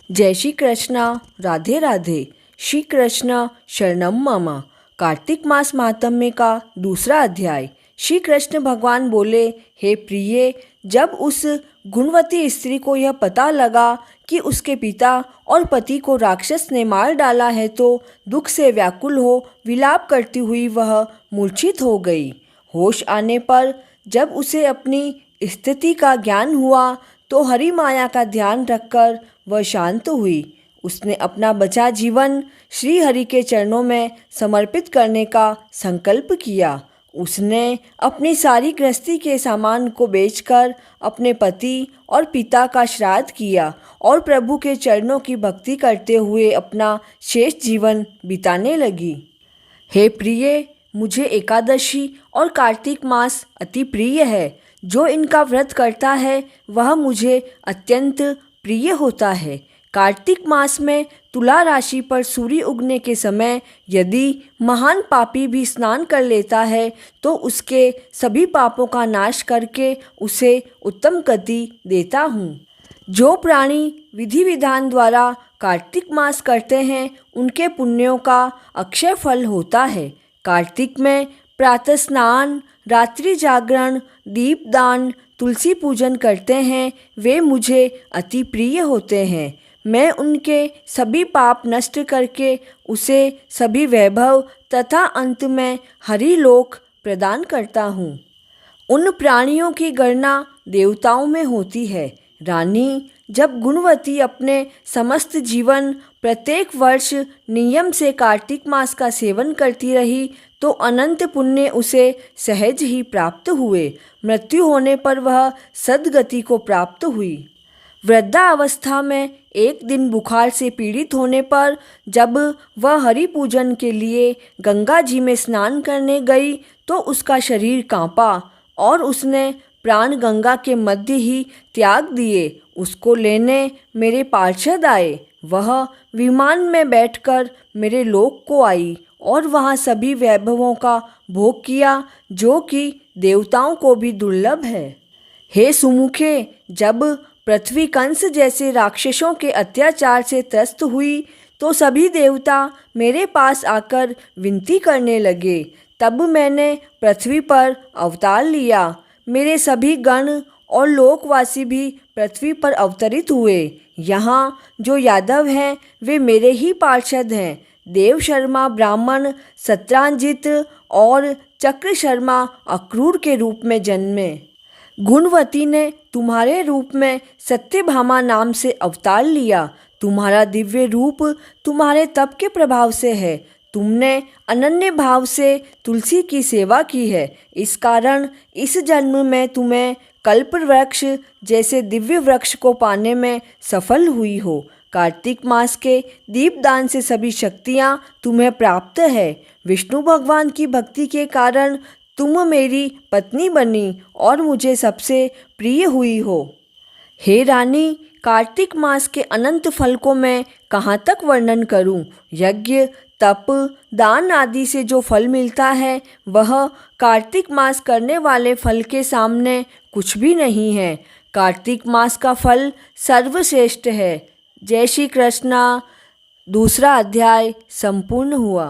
जय श्री कृष्णा। राधे राधे। श्री कृष्ण शरणम मम। कार्तिक मास महात्म्य का दूसरा अध्याय। श्री कृष्ण भगवान बोले, हे प्रिय, जब उस गुणवती स्त्री को यह पता लगा कि उसके पिता और पति को राक्षस ने मार डाला है तो दुख से व्याकुल हो विलाप करती हुई वह मूर्छित हो गई। होश आने पर जब उसे अपनी स्थिति का ज्ञान हुआ तो हरि माया का ध्यान रखकर वह शांत हुई। उसने अपना बचा जीवन श्री हरि के चरणों में समर्पित करने का संकल्प किया। उसने अपनी सारी गृहस्थी के सामान को बेचकर अपने पति और पिता का श्राद्ध किया और प्रभु के चरणों की भक्ति करते हुए अपना शेष जीवन बिताने लगी। हे प्रिय, मुझे एकादशी और कार्तिक मास अति प्रिय है। जो इनका व्रत करता है वह मुझे अत्यंत प्रिय होता है। कार्तिक मास में तुला राशि पर सूर्य उगने के समय यदि महान पापी भी स्नान कर लेता है तो उसके सभी पापों का नाश करके उसे उत्तम गति देता हूँ। जो प्राणी विधि विधान द्वारा कार्तिक मास करते हैं उनके पुण्यों का अक्षय फल होता है। कार्तिक में प्रातः स्नान, रात्रि जागरण, दीपदान, तुलसी पूजन करते हैं वे मुझे अति प्रिय होते हैं। मैं उनके सभी पाप नष्ट करके उसे सभी वैभव तथा अंत में हरिलोक प्रदान करता हूँ। उन प्राणियों की गणना देवताओं में होती है। रानी, जब गुणवती अपने समस्त जीवन प्रत्येक वर्ष नियम से कार्तिक मास का सेवन करती रही तो अनंत पुण्य उसे सहज ही प्राप्त हुए। मृत्यु होने पर वह सद्गति को प्राप्त हुई। वृद्धावस्था में एक दिन बुखार से पीड़ित होने पर जब वह हरि पूजन के लिए गंगा जी में स्नान करने गई तो उसका शरीर कांपा और उसने प्राण गंगा के मध्य ही त्याग दिए। उसको लेने मेरे पार्षद आए। वह विमान में बैठकर मेरे लोक को आई और वहाँ सभी वैभवों का भोग किया जो कि देवताओं को भी दुर्लभ है। हे सुमुखे, जब पृथ्वी कंस जैसे राक्षसों के अत्याचार से त्रस्त हुई तो सभी देवता मेरे पास आकर विनती करने लगे। तब मैंने पृथ्वी पर अवतार लिया। मेरे सभी गण और लोकवासी भी पृथ्वी पर अवतरित हुए। यहाँ जो यादव हैं वे मेरे ही पार्षद हैं। देव शर्मा ब्राह्मण सत्रांजित और चक्र शर्मा अक्रूर के रूप में जन्मे। गुणवती ने तुम्हारे रूप में सत्यभामा नाम से अवतार लिया। तुम्हारा दिव्य रूप तुम्हारे तप के प्रभाव से है। तुमने अनन्य भाव से तुलसी की सेवा की है। इस कारण इस जन्म में तुम्हें कल्प वृक्ष जैसे दिव्य वृक्ष को पाने में सफल हुई हो। कार्तिक मास के दीपदान से सभी शक्तियाँ तुम्हें प्राप्त है। विष्णु भगवान की भक्ति के कारण तुम मेरी पत्नी बनी और मुझे सबसे प्रिय हुई हो। हे रानी, कार्तिक मास के अनंत फल को मैं कहाँ तक वर्णन करूं? यज्ञ, तप, दान आदि से जो फल मिलता है वह कार्तिक मास करने वाले फल के सामने कुछ भी नहीं है। कार्तिक मास का फल सर्वश्रेष्ठ है। जय श्री कृष्णा। दूसरा अध्याय संपूर्ण हुआ।